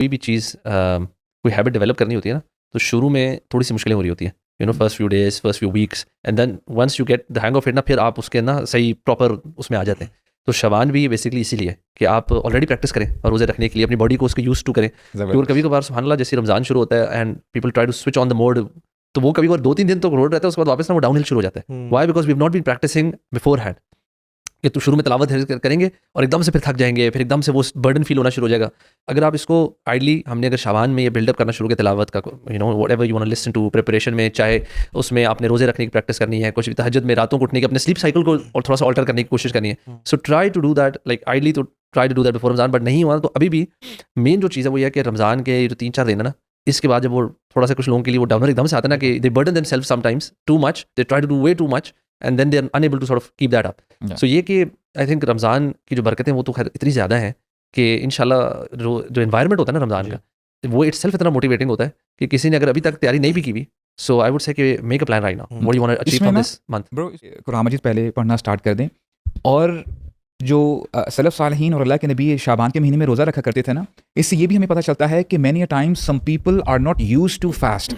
कोई भी चीज़ कोई हैबिट डेवलप करनी होती है ना, तो शुरू में थोड़ी सी मुश्किलें हो रही होती हैं, you know, first few days, first few weeks, and then once you get the hang of it ना, फिर आप उसके ना सही प्रॉपर उसमें आ जाते हैं। तो शबान भी बेसिकली इसीलिए कि आप ऑलरेडी प्रैक्टिस करें और रोज़े रखने के लिए अपनी बॉडी को उसके यूज टू करें। क्योंकि कभी कभार सुभान अल्लाह जैसे रमज़ान शुरू होता है and people try to switch on the mode, तो वो कभी कभार 2-3 दिन तो रोड रहता है, उसके बाद वापस ना वो डाउनहिल शुरू हो जाता है। Why? Because we have not been practising beforehand, कि तो शुरू में तिलावत करेंगे और एकदम से फिर थक जाएंगे, फिर एकदम से वो बर्डन फील होना शुरू हो जाएगा। अगर आप इसको आइडली, हमने अगर शाबान में ये बिल्डअप करना शुरू किया तिलावत का, you know, whatever you want to listen to, preparation में, चाहे उसमें आपने रोज़े रखने की प्रैक्टिस करनी है, कुछ भी तहज्जुद में रातों को उठने की, अपने स्लीप साइकिल को और थोड़ा सा ऑल्टर करने की कोशिश करनी है। So try to do that, like ideally तो try to do that before Ramzan, but नहीं हुआ तो अभी भी मेन जो चीज़ है वो ये है कि रमज़ान के जो 3-4 दिन है ना, इसके बाद जब वो थोड़ा सा कुछ लोगों के लिए वो डाउनर एकदम से आता है ना, कि they burden themselves sometimes too much, they try to do way too much and then they are unable to sort of keep that up. So ये कि आई थिंक रमज़ान की जो बरकतें वो तो खैर इतनी ज़्यादा हैं कि इंशाल्लाह जो एनवायरनमेंट होता है ना रमज़ान का, वो इटसेल्फ इतना मोटिवेटिंग होता है कि किसी ने अगर अभी तक तैयारी नहीं भी की हुई, सो आई वुड से कि make a plan right now, what you want to achieve from this month. Bro, Quran Majeed पहले पढ़ना स्टार्ट कर दें। और जो सलफ़ सालिहीन और अल्लाह के नबी शाबान के महीने में रोज़ा रखा करते थे ना, इससे ये भी हमें पता चलता है कि many a times some people are not used to fast,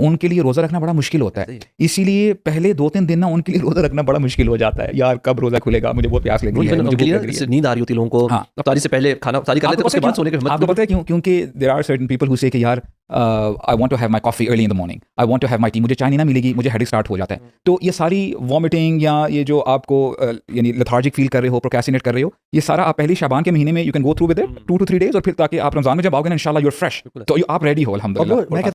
उनके लिए रोज़ा रखना बड़ा मुश्किल होता है। इसीलिए पहले 2-3 दिन ना उनके लिए रोज़ा रखना बड़ा मुश्किल हो जाता है। यार कब रोज़ा खुलेगा, मुझे बहुत प्यास लगी है, मुझे भूख लग रही है। नींद आ रही होती है लोगों को, हाँ। इफ्तारी से पहले खाना इफ्तारी कर लेते हैं, उसके बाद सोने की हिम्मत। आपको पता है क्यों? क्योंकि there are certain people who say कि यार I want to have my coffee early in the morning, I want to have my tea, मुझे चाय नहीं ना मिलेगी, मुझे हेडेक स्टार्ट हो जाता है। तो ये सारी वॉमिटिंग या ये जो आपको यानी लेथार्जिक फील कर रहे हो, प्रोक्रेस्टिनेट कर रहे हो, ये सारा आप पहले शाबान के महीने में you can go through with it 2 to 3 days, और फिर ताकि आप रमज़ान में जब आओगे ना इंशाल्लाह यू आर फ्रेश, तो आप रेडी हो अल्हम्दुलिल्लाह।